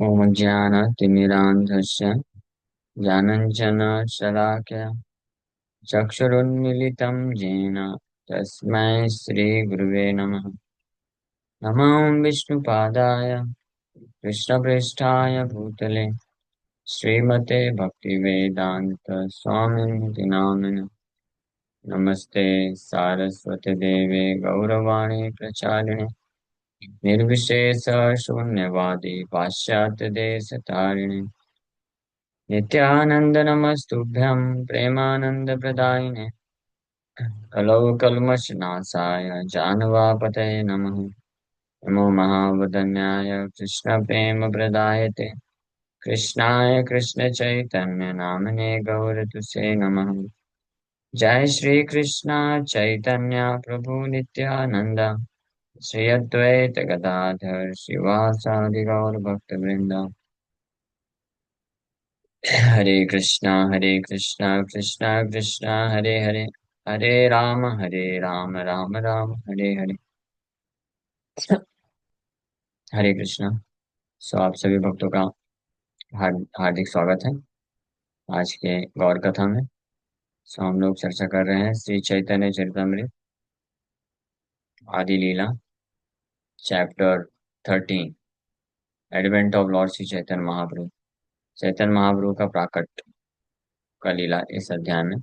ॐ ज्ञानतिमिरान्धस्य ज्ञानञ्जनशलाकया चक्षुरुन्मीलितं येन तस्मै श्रीगुरुवे नमः। नमो विष्णुपादाय कृष्णप्रेष्ठाय भूतले श्रीमते भक्तिवेदान्त स्वामिनिति नामिने। नमस्ते सारस्वती देवे गौरवाणी प्रचारिणे निर्विशेष शून्यवादी पाश्चात्य देश तारिणे नित्यानंद नमस्तुभ्यं प्रेमानंदप्रदायिने कलौ कल्मषनाशाय जानवापतये नमः। नमो महावदन्याय कृष्णप्रेमप्रदायते कृष्णाय कृष्णचैतन्य नामने गौरतुसे नमः। जय श्री कृष्ण चैतन्य प्रभु नित्यानंद श्री अद्वैत गदाधर शिवासादि गौर भक्तवृंद। हरे कृष्णा कृष्णा कृष्णा हरे हरे, हरे राम राम राम हरे हरे। हरे कृष्णा। सो आप सभी भक्तों का हार्दिक स्वागत है आज के गौर कथा में। सो हम लोग चर्चा कर रहे हैं Shri Chaitanya Charitamrita Adi Lila chapter 13, advent of lord Shri Chaitanya Mahaprabhu. Chaitanya Mahaprabhu का प्राकट का लीला इस अध्याय में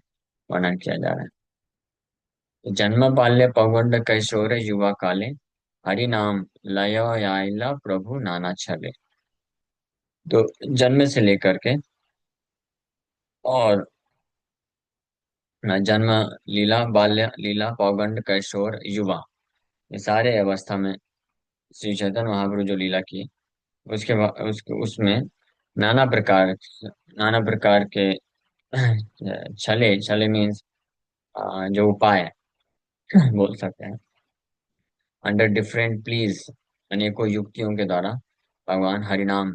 वर्णन किया जा रहा है। जन्म बाल्य पौगंड कैशोर युवा काले हरि नाम लय आइला प्रभु नाना छले। तो जन्म से लेकर के और जन्म लीला बाल्य लीला पौगंड कैशोर युवा, ये सारे अवस्था में श्री चैतन्य महाप्रभु जो लीला की उसमें नाना प्रकार नाना प्रकार के छले छले मीन्स जो उपाय बोल सकते हैं, अंडर डिफरेंट प्लीज अनेकों युक्तियों के द्वारा भगवान हरिनाम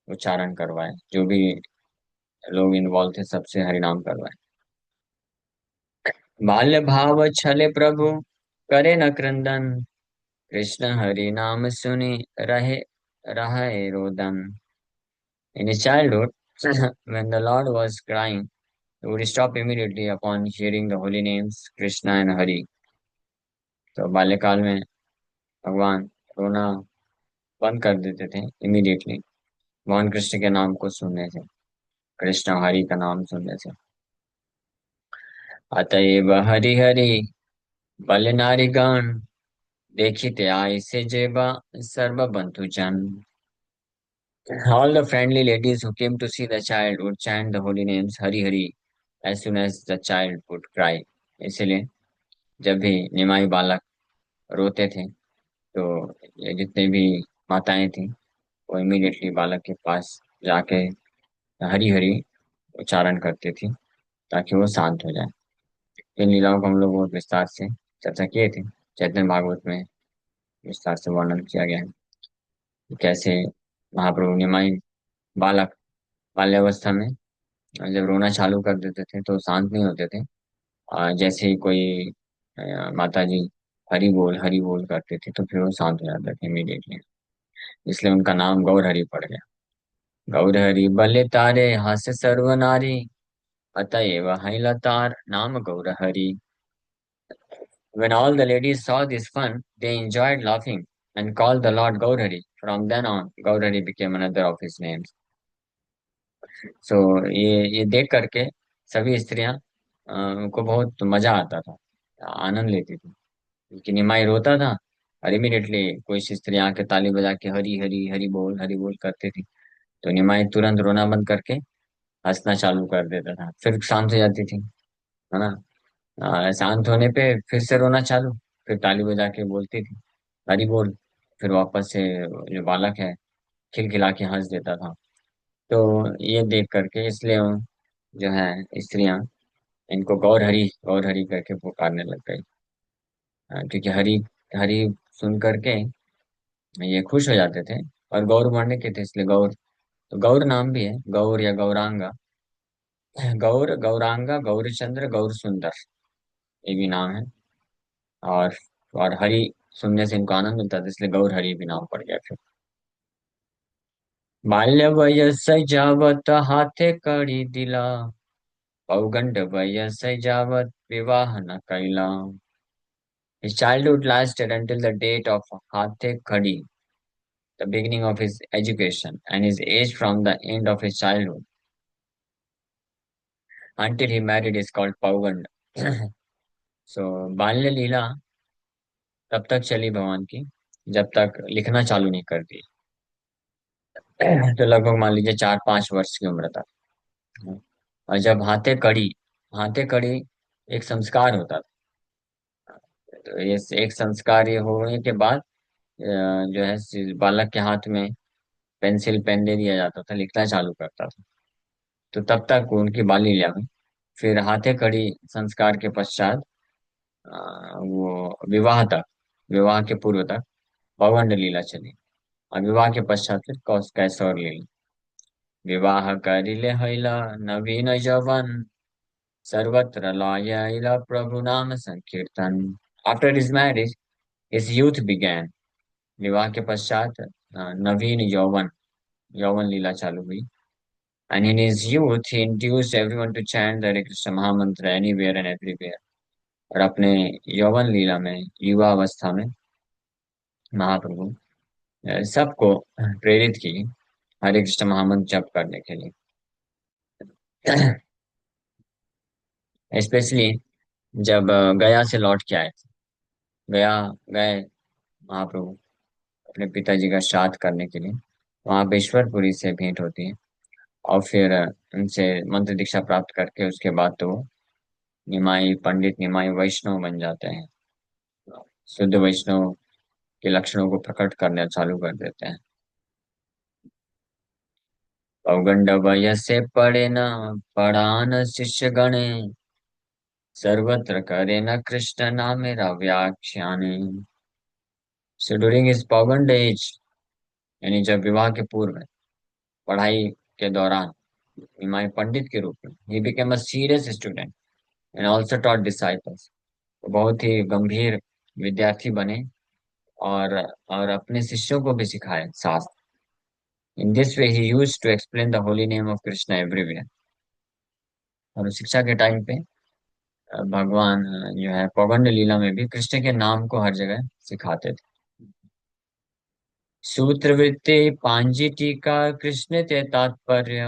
उच्चारण करवाए। जो भी लोग इन्वॉल्व थे सबसे हरिनाम करवाए। बाल्य भाव छले प्रभु करे न क्रंदन कृष्ण हरि नाम सुनि रहे रहे रोदन। In his childhood, when the Lord was crying, he would stop immediately upon hearing the holy names Krishna and Hari. तो बाल्यकाल में भगवान रोना बंद कर देते थे इमीडिएटली भगवान कृष्ण के नाम को सुनने से, कृष्ण हरि का नाम सुनने से। अतएव हरि हरि बल नारी गण देखिते आय से जेबा सर्व बंधु जन। All the friendly ladies who came to see the child would chant the holy names Hari Hari as soon as the child would cry. इसलिए जब भी निमाई बालक रोते थे तो ये जितने भी माताएं थी वो इमीडिएटली बालक के पास जाके हरी हरी उच्चारण करती थी ताकि वो शांत हो जाए। इन लीलाओं को हम लोग बहुत विस्तार से चर्चा किए थे। चैतन्य भागवत में विस्तार से वर्णन किया गया है कि कैसे महाप्रभु निमाई बालक बाल्यावस्था में जब रोना चालू कर देते थे तो शांत नहीं होते थे। जैसे ही कोई माता जी हरि बोल करते थे तो फिर वो शांत हो जाते थे इमीडिएटली। इसलिए उनका नाम गौर हरि पड़ गया। गौर हरि बल्ले तारे हास्य सर्व नारी अतएव तार नाम गौर Hari. When all the ladies saw this fun, they enjoyed laughing and called the Lord Gaurhari. From then on, Gaurhari became another of his names. सो ये देख करके सभी स्त्रियां को बहुत मजा आता था, आनंद लेती थी। क्योंकि निमाई रोता था और इमीडिएटली कोई सी स्त्रियां आके ताली बजा के हरी हरी हरी बोल करती थी। तो निमाई तुरंत रोना बंद करके हंसना चालू कर देता था, फिर शांत हो जाती थी, है ना। शांत होने पे फिर से रोना चालू, फिर ताली बजा के बोलती थी हरी बोल। फिर वापस से जो बालक है खिलखिला के हंस देता था। तो ये देख करके इसलिए जो है स्त्रियां इनको गौर हरि करके पुकारने लग गई। क्योंकि हरि हरि सुन करके ये खुश हो जाते थे और गौर वर्ण्य के थे इसलिए गौर। तो गौर नाम भी है, गौर या गौरांगा। गौर गौरांगा गौरचंद्र गौर सुंदर, ये भी नाम है। और और हरि सुनने से इनको आनंद मिलता था इसलिए गौर हरि भी नाम पड़ गया फिर। बाल्य वयस जावत हाथे कड़ी दिला, पौगंड वयस जावत विवाह न कैला. His childhood lasted until the date of Hathe Khadi, the beginning of his education, and his age from the end of his childhood until he married is called Paugand. So बाल्य लीला तब तक चली भगवान की जब तक लिखना चालू नहीं कर दी. तो लगभग मान लीजिए 4-5 वर्ष की उम्र तक. और जब हाथे कड़ी एक संस्कार होता था. तो ये एक संस्कार ये होने के बाद जो है बालक के हाथ में पेंसिल पेन दे दिया जाता था, लिखना चालू करता था. तो तब तक उनकी बाल लीला में. फिर हाथे कड़ी संस्कार के पश्चात वो विवाह के पूर्व तक पौगंड लीला चली. और विवाह के पश्चात फिर कैसौर लीला. विवाह करिले हैला नवीन यौवन, सर्वत्र लायला प्रभु नाम संकीर्तन. After his marriage his youth began. विवाह के पश्चात नवीन यौवन लीला चालू हुई. And in his youth, he induced everyone to chant the Hare Krishna Mahamantra anywhere and everywhere. और अपने यौवन लीला में, युवा अवस्था में, महाप्रभु सबको प्रेरित की हरे कृष्ण महामंत्र जप करने के लिए. स्पेशली जब गया से लौट के आए थे. गया गए महाप्रभु अपने पिताजी का श्राद्ध करने के लिए. वहां पे ईश्वरपुरी से भेंट होती है. और फिर उनसे मंत्र दीक्षा प्राप्त करके उसके बाद तो वो निमाई पंडित, निमाई वैष्णव बन जाते हैं. शुद्ध वैष्णव के लक्षणों को प्रकट करना चालू कर देते हैं. पौगंड वयसे पढ़े न पढ़ान शिष्य गणे, सर्वत्र करे न कृष्ण नाम मेरा व्याख्याने. सो ड्यूरिंग हिज पौगंड एज, यानी जब विवाह के पूर्व में, पढ़ाई के दौरान, निमाई पंडित के रूप में, he became a serious student and also taught disciples. बहुत ही गंभीर विद्यार्थी बने. और अपने शिष्यों को भी सिखाए शास्त्र. In this way he used to explain the holy name of Krishna everywhere. और शिक्षा के टाइम पे भगवान जो है पौगंड लीला में भी कृष्ण के नाम को हर जगह सिखाते थे. सूत्रवृत्ति पांजी टीका कृष्ण ते तात्पर्य,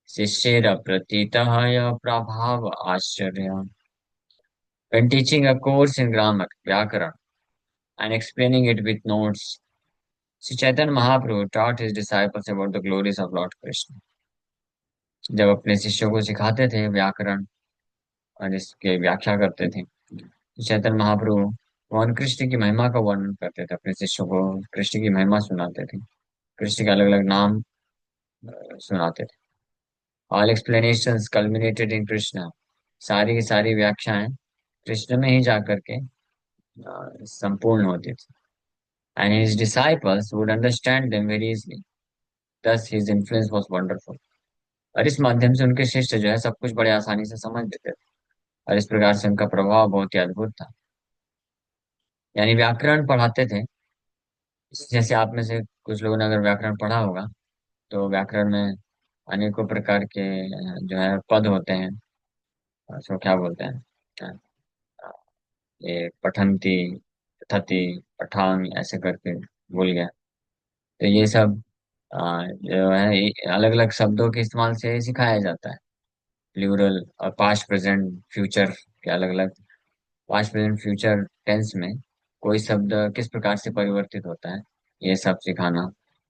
शिष्येर प्रतीतः प्रभाव आश्चर्य. When teaching a course in grammar, Vyakaran, and explaining it with notes, Sri Chaitanya Mahaprabhu taught his disciples about the glories of Lord Krishna. जब अपने शिष्यों को सिखाते थे व्याकरण और इसके व्याख्या करते थे, तो चैतन्य महाप्रभु भगवान कृष्ण की महिमा का वर्णन करते थे. अपने शिष्यों को कृष्ण की महिमा सुनाते थे. कृष्ण के अलग अलग नाम सुनाते थे. All explanations culminated in Krishna. सारी की सारी व्याख्याएं कृष्ण में ही जाकर के संपूर्ण होती थी. And his disciples would understand them very easily. thus his influence was wonderful. और इस माध्यम से उनके शिष्य जो है सब कुछ बड़े आसानी से समझ लेते थे. और इस प्रकार से उनका प्रभाव बहुत ही अद्भुत था. यानी व्याकरण पढ़ाते थे. जैसे आप में से कुछ लोगों ने अगर व्याकरण पढ़ा होगा, तो व्याकरण में अनेकों प्रकार के जो है पद होते हैं. उसको क्या बोलते हैं, अ, ये पठंती, पठती, पठान, ऐसे करके भूल गया. तो ये सब जो है अलग अलग शब्दों के इस्तेमाल से सिखाया जाता है. प्लूरल और पास्ट प्रेजेंट फ्यूचर के अलग अलग. पास्ट प्रेजेंट फ्यूचर टेंस में कोई शब्द किस प्रकार से परिवर्तित होता है, ये सब सिखाना.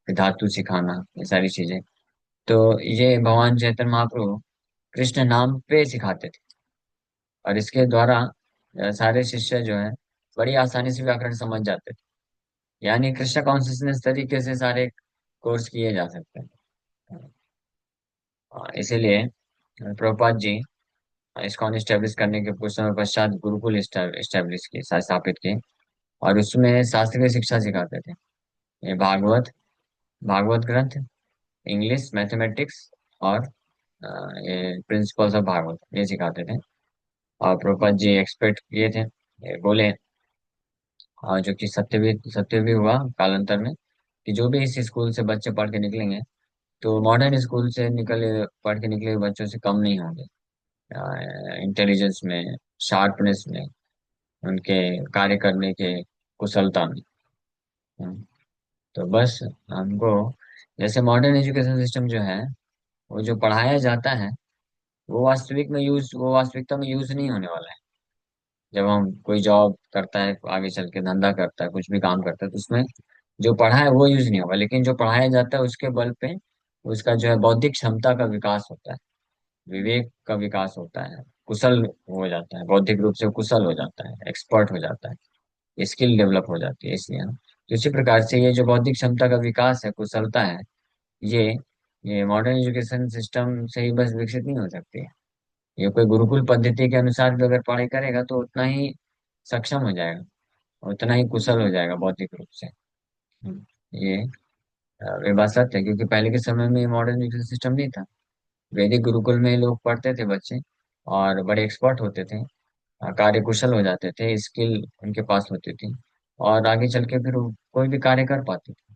फिर धातु सिखाना, ये सारी चीजें. तो ये भगवान चैतन्य महाप्रभु कृष्ण नाम पे सिखाते थे. और इसके द्वारा सारे शिष्य जो है बड़ी आसानी से व्याकरण समझ जाते थे. यानी कृष्ण कॉन्शियसनेस तरीके से सारे कोर्स किए जा सकते हैं. इसीलिए प्रभुपाद जी इस्कॉन स्टैब्लिश करने के कुछ समय पश्चात गुरुकुल स्टैब्लिश किए, स्थापित किए. और उसमें शास्त्रीय शिक्षा सिखाते थे. ये भागवत ग्रंथ, इंग्लिश, मैथमेटिक्स, और ये प्रिंसिपल्स ऑफ भागवत, ये सिखाते थे. और प्रभुपाद जी एक्सपेक्ट किए थे, ये बोले, और जो कि सत्य भी हुआ कालांतर में, कि जो भी इस स्कूल से बच्चे पढ़ के निकलेंगे तो मॉडर्न स्कूल से निकले पढ़ के निकले हुए बच्चों से कम नहीं होंगे, इंटेलिजेंस में, शार्पनेस में, उनके कार्य करने के कुशलता में। हम्म, तो बस हमको, जैसे मॉडर्न एजुकेशन सिस्टम जो है, वो जो पढ़ाया जाता है वो वास्तविकता में यूज नहीं होने वाला है। जब हम कोई जॉब करता है, आगे चल के धंधा करता है, कुछ भी काम करता है, तो उसमें जो पढ़ा है वो यूज नहीं होगा, लेकिन जो पढ़ाया जाता है उसके बल पे उसका जो है बौद्धिक क्षमता का विकास होता है, विवेक का विकास होता है, कुशल हो जाता है, बौद्धिक रूप से कुशल हो जाता है, एक्सपर्ट हो जाता है, स्किल डेवलप हो जाती है, इसलिए ना। तो इसी प्रकार से ये जो बौद्धिक क्षमता का विकास है, कुशलता है, ये ये मॉडर्न एजुकेशन सिस्टम से ही बस विकसित नहीं हो सकती है। ये कोई गुरुकुल पद्धति के अनुसार भी अगर पढ़ाई करेगा तो उतना ही सक्षम हो जाएगा, उतना ही कुशल हो जाएगा बौद्धिक रूप से। ये ये बात सत्य है, क्योंकि पहले के समय में मॉडर्न एजुकेशन सिस्टम नहीं था। वैदिक गुरुकुल में लोग पढ़ते थे बच्चे, और बड़े एक्सपर्ट होते थे, कार्य कुशल हो जाते थे, स्किल उनके पास होती थी, और आगे चल के फिर वो कोई भी कार्य कर पाते थे।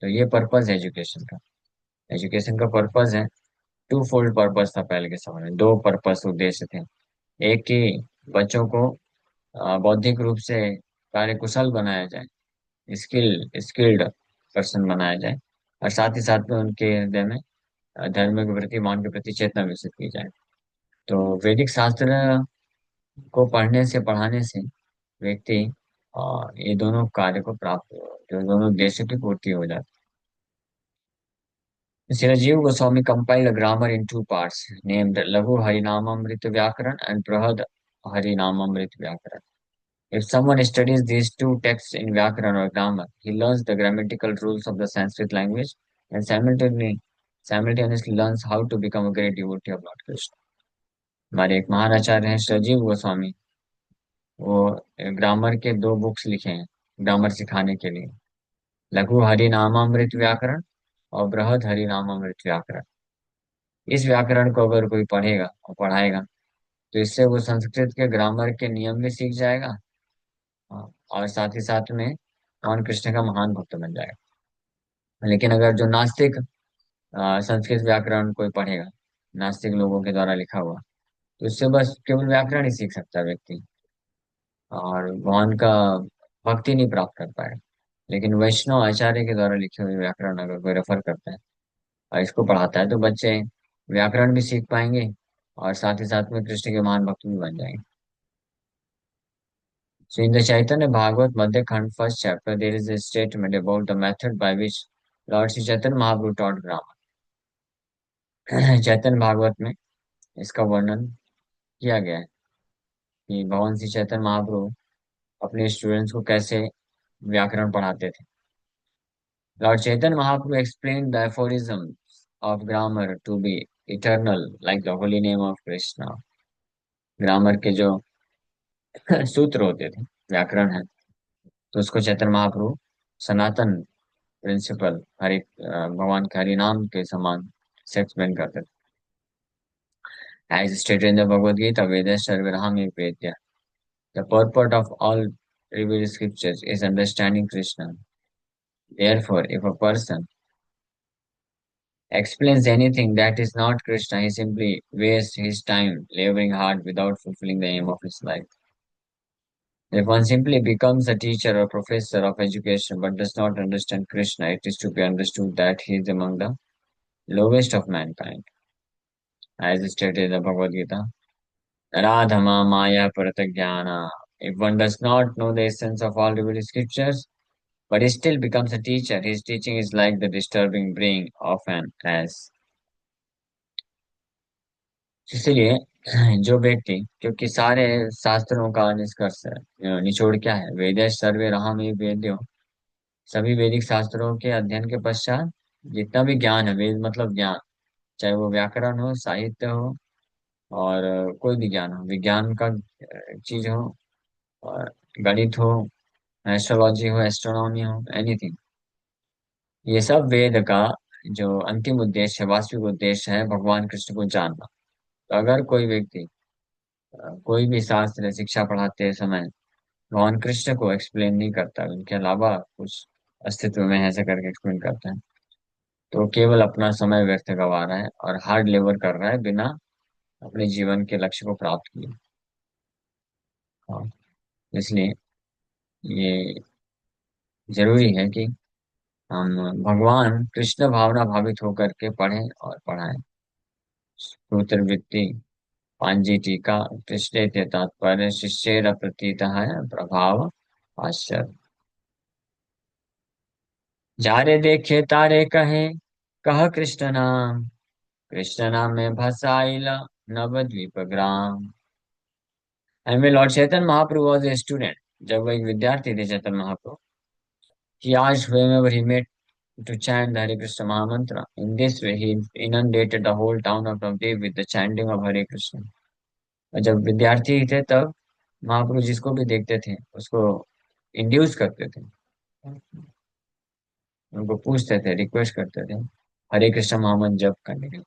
तो ये पर्पज है एजुकेशन का। एजुकेशन का पर्पज है, टू फोल्ड पर्पज था पहले के समय में, दो पर्पज उद्देश्य थे। एक कि बच्चों को बौद्धिक रूप से कार्य कुशल बनाया जाए, स्किल्ड पर्सन बनाया जाए, और साथ ही साथ में उनके हृदय में धर्म के प्रति, मान के प्रति चेतना विकसित की जाए। तो वैदिक शास्त्र को पढ़ने से, पढ़ाने से व्यक्ति ये दोनों कार्य को प्राप्त, जो दोनों उद्देश्यों की पूर्ति हो जाती है। Sirajiv Goswami compiled a grammar in two parts named Laghu Harinamamrita Vyakaran and Brahad Harinamamrita Vyakaran. If someone studies these two texts in Vyakaran or grammar, he learns the grammatical rules of the Sanskrit language and simultaneously learns how to become a great devotee of Lord Krishna. हमारे एक महाराचार्य हैं सजीव गोस्वामी, वो grammar के दो books लिखे हैं grammar सिखाने के लिए, लघु हरि नामामृत व्याकरण और बृहद हरि नामामृत व्याकरण। इस व्याकरण को अगर कोई पढ़ेगा और पढ़ाएगा तो इससे वो संस्कृत के ग्रामर के नियम भी सीख जाएगा, और साथ ही साथ में भगवान कृष्ण का महान भक्त बन जाएगा। लेकिन अगर जो नास्तिक संस्कृत व्याकरण कोई पढ़ेगा, नास्तिक लोगों के द्वारा लिखा हुआ, तो इससे बस केवल व्याकरण ही सीख सकता है व्यक्ति, और भगवान का भक्ति नहीं प्राप्त कर पाएगा। लेकिन वैष्णव आचार्य के द्वारा लिखे हुए व्याकरण अगर कोई रेफर करता है और इसको पढ़ाता है तो बच्चे व्याकरण भी सीख पाएंगे, और साथ ही साथ में कृष्ण के महान भक्त भी बन जाएंगे। So in the Chaitanya Bhagavat Madhya Khand first chapter, there is a statement about the method by which Lord Sri Chaitanya Mahaprabhu taught grammar. चैतन्य भागवत में इसका वर्णन किया गया है कि भगवान श्री चैतन्य महाप्रभु अपने स्टूडेंट्स को कैसे व्याकरण पढ़ाते थे। Lord Chaitanya Mahaprabhu explained the aphorisms of grammar to be eternal, like the holy name of Krishna. Grammar के जो सूत्र होते थे, व्याकरण है, तो उसको चैतन्य महाप्रभु सनातन प्रिंसिपल, भगवान के हरि नाम के समान से एक्सप्लेन करते थे। As stated in the Bhagavad Gita, Vedas Sarvaraham Vedya. The purport of all revealed scriptures is understanding Krishna. Therefore, if a person explains anything that is not Krishna, he simply wastes his time laboring hard without fulfilling the aim of his life. If one simply becomes a teacher or professor of education but does not understand Krishna, it is to be understood that he is among the lowest of mankind. As stated in the Bhagavad Gita, Radhama Maya Pratajnana. If one does not know the essence of all revealed scriptures, but he still becomes a teacher, his teaching is like the disturbing braying of an ass. इसलिए जो व्यक्ति, क्योंकि सारे शास्त्रों का निष्कर्ष है, निचोड़ क्या है, वेद सर्वे रहाम ये वेद्यो, सभी वैदिक शास्त्रों के अध्ययन के पश्चात जितना भी ज्ञान है, वेद मतलब ज्ञान, चाहे वो व्याकरण हो, साहित्य हो, और कोई भी ज्ञान हो, विज्ञान का चीज हो, और गणित हो, एस्ट्रोलॉजी हो, एस्ट्रोनॉमी हो, एनीथिंग, ये सब वेद का जो अंतिम उद्देश्य है, वास्तविक उद्देश्य है भगवान कृष्ण को जानना। तो अगर कोई व्यक्ति कोई भी शास्त्र शिक्षा पढ़ाते समय भगवान कृष्ण को एक्सप्लेन नहीं करता, उनके अलावा कुछ अस्तित्व में है, ऐसा करके एक्सप्लेन करते हैं। तो केवल अपना समय व्यर्थ गवा रहा है और हार्ड लेबर कर रहा है बिना अपने जीवन के लक्ष्य को प्राप्त किए। हाँ, इसलिए ये जरूरी है कि हम भगवान कृष्ण भावना भावित होकर के पढ़ें और पढ़ाएं। सूत्र वृत्ति पांजी टीका कृष्ण के तात्पर्य शिष्य प्रतीत है प्रभाव आश्चर्य। जारे देखे तारे कहे कह कृष्ण नाम, कृष्ण नाम में भसाइला नवद्वीप ग्राम। एंड में Lord Chaitanya Mahaprabhu was a student, जब वो एक विद्यार्थी थे Chaitanya Mahaprabhu, he asked whenever he met to chant the Hare Krishna Mahamantra. In this way, he inundated the whole town of Navdeep with the chanting of Hare Krishna. और जब विद्यार्थी थे तब महाप्रभु जिसको भी देखते थे उसको इंड्यूस करते थे, उनको पूछते थे, रिक्वेस्ट करते थे हरे कृष्ण महामंत्र जप करने के लिए।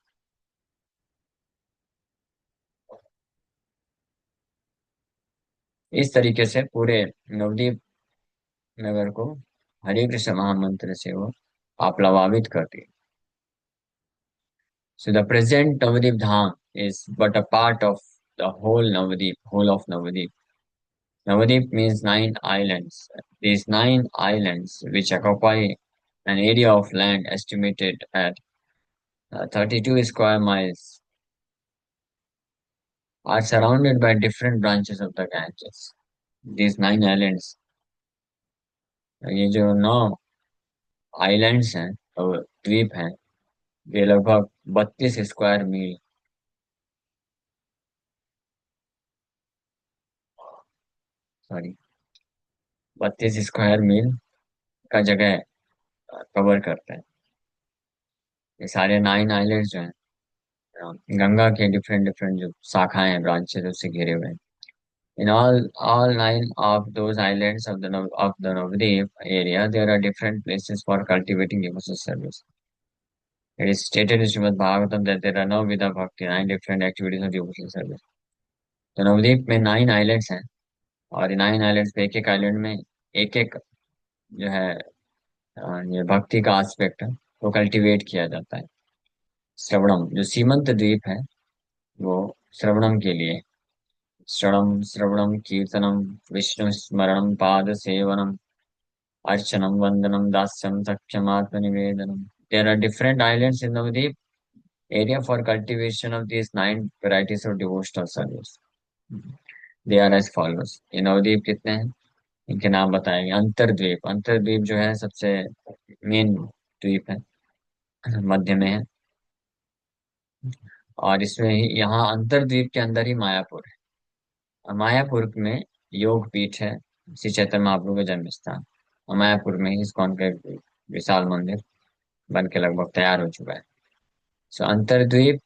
इस तरीके से पूरे नवदीप नगर को हरे कृष्ण महामंत्र से वो आप्लावित करती। So the present Navadip Dham is but a part of the whole of Navadip. Navadip means nine islands. These nine islands, which occupy an area of land estimated at 32 square miles, are surrounded by different branches of the Ganges. These nine islands, ये जो नौ islands हैं और द्वीप हैं, ये लगभग 32 square मील, sorry 32 square मील का जगह कवर करते हैं। ये सारे नाइन आइलैंड्स जो हैं, गंगा के डिफरेंट डिफरेंट जो शाखाएं हैं, ब्रांचेस उससे घिरे हुए हैं। In all nine of those islands of the Navadvip area, there are different places for cultivating devotional service. It is stated in Srimad Bhagavatam that there are no Vida Bhakti, nine different activities of devotional service. तो नवद्वीप में nine islands हैं, और in nine islands पे एक एक island में एक एक जो है ये भक्ति का एस्पेक्ट है वो कल्टीवेट किया जाता है। श्रवणम जो सीमंत द्वीप है वो श्रवणम के लिए, श्रवणम श्रवणम कीर्तनम विष्णु स्मरणम पाद सेवनम अर्चनम वंदनम दास्यम सख्यम आत्मनिवेदनम। There are different islands in Navadvip area for cultivation of these nine varieties of devotional service. They are as follows. ये नवद्वीप कितने हैं इनके नाम बताएंगे। अंतरद्वीप, अंतरद्वीप जो है सबसे मेन द्वीप है, मध्य में है, और इसमें यहाँ अंतरद्वीप के अंदर ही मायापुर है। और मायापुर में योग पीठ है, श्री चैतन्य महाप्रभु का जन्म स्थान। और मायापुर में ही इस्कॉन का एक विशाल मंदिर बन के लगभग तैयार हो चुका है। सो अंतरद्वीप,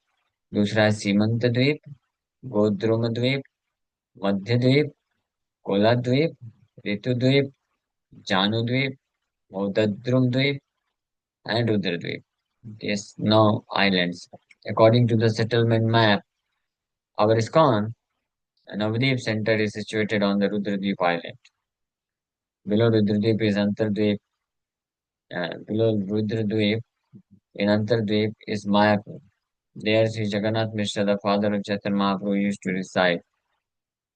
दूसरा है सीमंत द्वीप, गोद्रुम द्वीप, मध्य द्वीप, कोला द्वीप, ऋतु द्वीप, जानु द्वीप, मोदद्रुम द्वीप एंड रुद्र द्वीप। These now islands. According to the settlement map, our ISKCON Navadvip center is situated on the Rudradvip island. Below Rudradvip is Antardvip. Below Rudradvip in Antardvip is Mayapur. There Sri Jagannath Mishra, the father of Chaitanya Mahaprabhu, used to reside.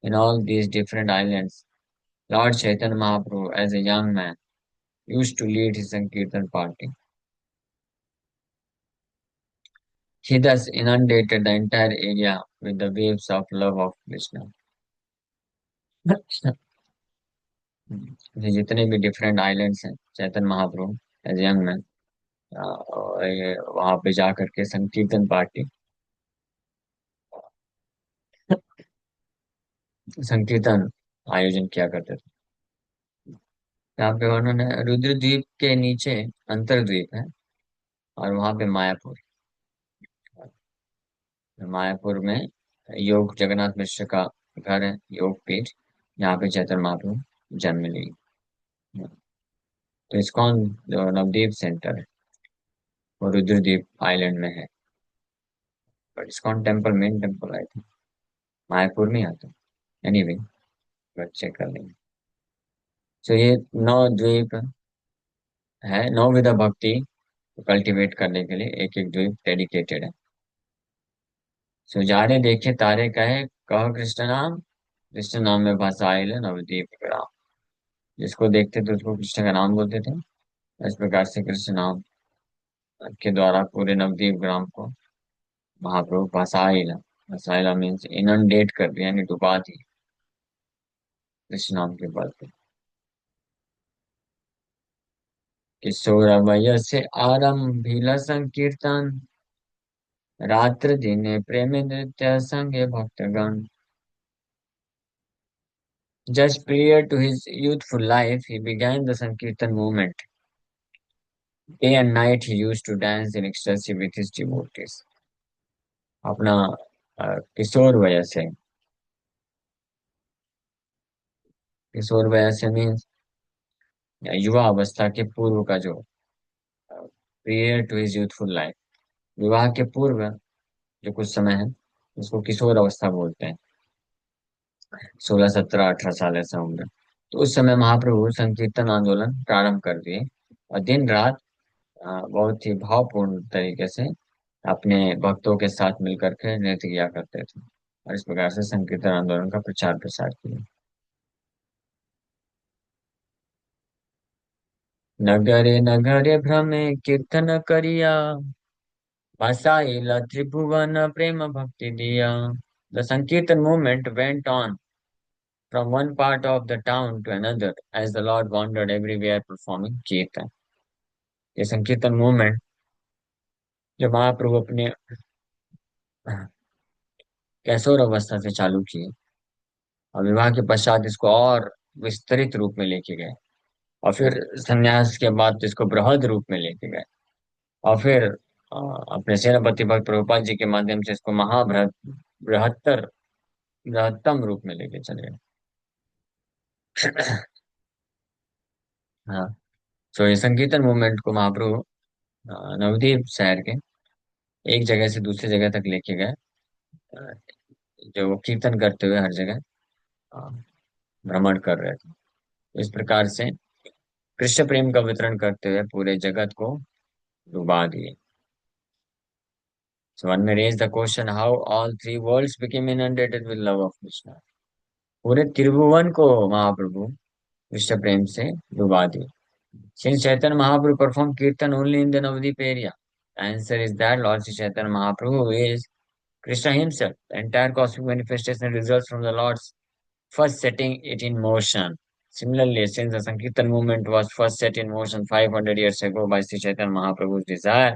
In all these different islands, Lord Chaitanya Mahaprabhu, as a young man, used to lead his Sankirtan party. He thus inundated the entire area with the waves of love of Krishna. ये जितने भी different islands हैं, Chaitanya Mahaprabhu as young man वहां पे जा करके संकीर्तन party, संकीर्तन आयोजन किया करते थे। यहाँ पे उन्होंने रुद्र द्वीप के नीचे अंतरद्वीप है, और वहां पे मायापुर, मायापुर में योग जगन्नाथ मिश्र का घर है, योग पीठ, यहाँ पे चैतन्य महाप्रभु जन्म ली। तो इस्कॉन जो नवदीप सेंटर है वो रुद्रद्वीप आइलैंड में है, but ISKCON temple main temple I think Mayapur में आता। एनीवे, बट चेक कर लेंगे। तो ये नौ द्वीप है। नौ विधा भक्ति कल्टीवेट करने के लिए एक एक द्वीप डेडिकेटेड है। सुजाने देखे तारे कहे, कह कृष्ण नाम, कृष्ण नाम में बसाइल नवदीप ग्राम। जिसको देखते थे उसको कृष्ण का नाम बोलते थे। इस प्रकार से कृष्ण नाम के द्वारा पूरे नवदीप ग्राम को महाप्रभु बसाइल, बसाइला मीन्स इनंडेट कर दिया, यानी डुबा दी कृष्ण नाम के बल पे। किशोर वय से आरंभिल संकीर्तन, रात्र दिन प्रेम नृत्य संगे भक्तगण। Just prior to his youthful life, he began the Sankirtan movement. Day and night he used to dance in ecstasy with his devotees. अपना किशोर वयस से, किशोर वयस से मीन्स युवा अवस्था के पूर्व का जो, prior to his youthful life, विवाह के पूर्व जो कुछ समय है उसको किशोर अवस्था बोलते हैं। 16, 17, 18 साल ऐसा उम्र। तो उस समय महाप्रभु संकीर्तन आंदोलन प्रारंभ कर दिए और दिन रात बहुत ही भावपूर्ण तरीके से अपने भक्तों के साथ मिलकर के नृत्य किया करते थे और इस प्रकार से संकीर्तन आंदोलन का प्रचार प्रसार किया। नगरे नगरे भ्रमे कीर्तन करिया, बसाइला त्रिभुवन प्रेम भक्ति दिया। The Sankirtan movement went on from one part of the town to another as the Lord wandered everywhere performing Kirtan. ये संकीर्तन मूवमेंट जब महाप्रभु अपने कैशोर अवस्था से चालू किए और विवाह के पश्चात इसको और विस्तृत रूप में लेके गए, और फिर संन्यास के बाद इसको बृहद रूप में लेके गए, और फिर अपने सेनापति भक्त प्रभुपाद जी के माध्यम से इसको महाबृहत, बृहत्तर, बृहत्तम रूप में लेके चले गए। हाँ। तो ये संकीर्तन मूवमेंट को महाप्रभु नवदीप शहर के एक जगह से दूसरी जगह तक लेके गए, अ, जो वो कीर्तन करते हुए हर जगह अ, भ्रमण कर रहे थे। इस प्रकार से कृष्ण प्रेम का वितरण करते हुए पूरे जगत को डुबा दिए। So one may raise the question how all three worlds became inundated with love of Krishna. पूरे त्रिभुवन को महाप्रभु कृष्ण प्रेम से डुबा दिए। Since Chaitanya Mahaprabhu performed Kirtan only in the Navadip area, the answer is that Lord Sri Chaitanya Mahaprabhu is Krishna himself. The entire cosmic manifestation results from the Lord's first setting it in motion. Similarly, since the Sankirtan movement was first set in motion 500 years ago by Sri Chaitanya Mahaprabhu's desire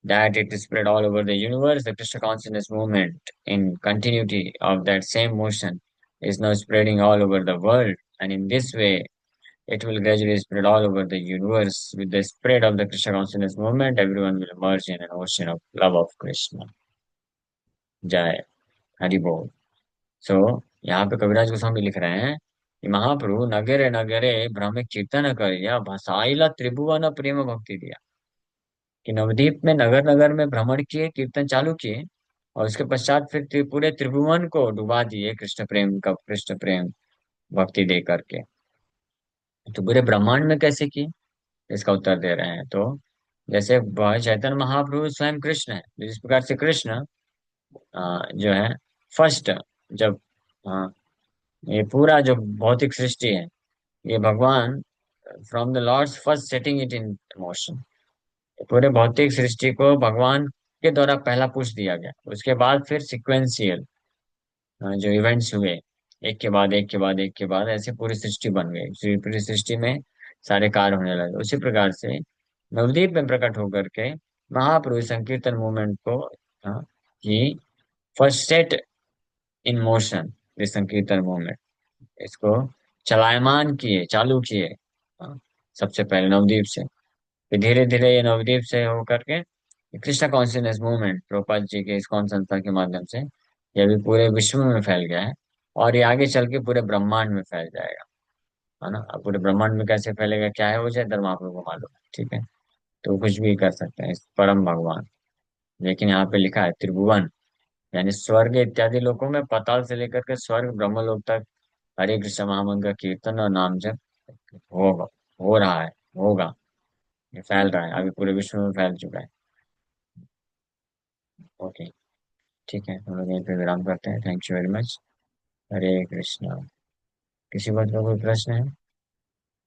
that it spread all over the universe, the Krishna consciousness movement, in continuity of that same motion, is now spreading all over the world. And in this way, it will gradually spread all over the universe. With the spread of the Krishna consciousness movement, everyone will emerge in an ocean of love of Krishna. जय हरि बोल। सो यहाँ पे कविराज गोस्वामी लिख रहे हैं कि महाप्रभु नगरे नगरे भ्रम कीर्तन करिया, भसाइला त्रिभुवन प्रेम भक्ति दिया। कि नवदीप में नगर नगर में भ्रमण किए, कीर्तन चालू किए, और उसके पश्चात फिर पूरे त्रिभुवन को डुबा दिए कृष्ण प्रेम का, कृष्ण प्रेम भक्ति दे करके। तो पूरे ब्रह्मांड में कैसे किए, इसका उत्तर दे रहे हैं। तो जैसे वह चैतन्य महाप्रभु स्वयं कृष्ण है, जिस प्रकार से कृष्ण जो है फर्स्ट, जब ये पूरा जो भौतिक सृष्टि है, ये भगवान from the lord's first setting it in motion, पूरे भौतिक सृष्टि को भगवान के द्वारा पहला पुश दिया गया। उसके बाद फिर सिक्वेंशियल जो इवेंट्स हुए, एक के बाद एक के बाद एक के बाद ऐसे पूरी सृष्टि बन गई, पूरी सृष्टि में सारे कार्य होने लगे। उसी प्रकार से नवदीप में प्रकट होकर के महाप्रभु संकीर्तन मूवमेंट को he first set in motion, this sankirtan movement, इसको चलायमान किए, चालू किए हाँ, सबसे पहले नवदीप से। फिर धीरे धीरे ये नवदीप से होकर के कृष्णा कॉन्शियसनेस मूवमेंट प्रभुपाद जी के इस्कॉन संस्था के माध्यम से ये भी पूरे विश्व में फैल गया है, और ये आगे चल के पूरे ब्रह्मांड में फैल जाएगा। है ना। अब पूरे ब्रह्मांड में कैसे फैलेगा, क्या है वो चैतन्य महाप्रभु को मालूम है, ठीक है। तो वो कुछ भी कर सकते हैं इस परम भगवान। लेकिन यहाँ पे लिखा है त्रिभुवन, यानी स्वर्ग इत्यादि लोकों में, पाताल से लेकर के स्वर्ग ब्रह्मलोक तक हरे कृष्ण महामंत्र का कीर्तन और नाम जप होगा, हो रहा है, होगा। ये फैल रहा है, अभी पूरे विश्व में फैल चुका है। ओके, ठीक है, हम लोग यहीं पे विराम करते हैं। Thank you very much. Hare Krishna. किसी बात का कोई प्रश्न है?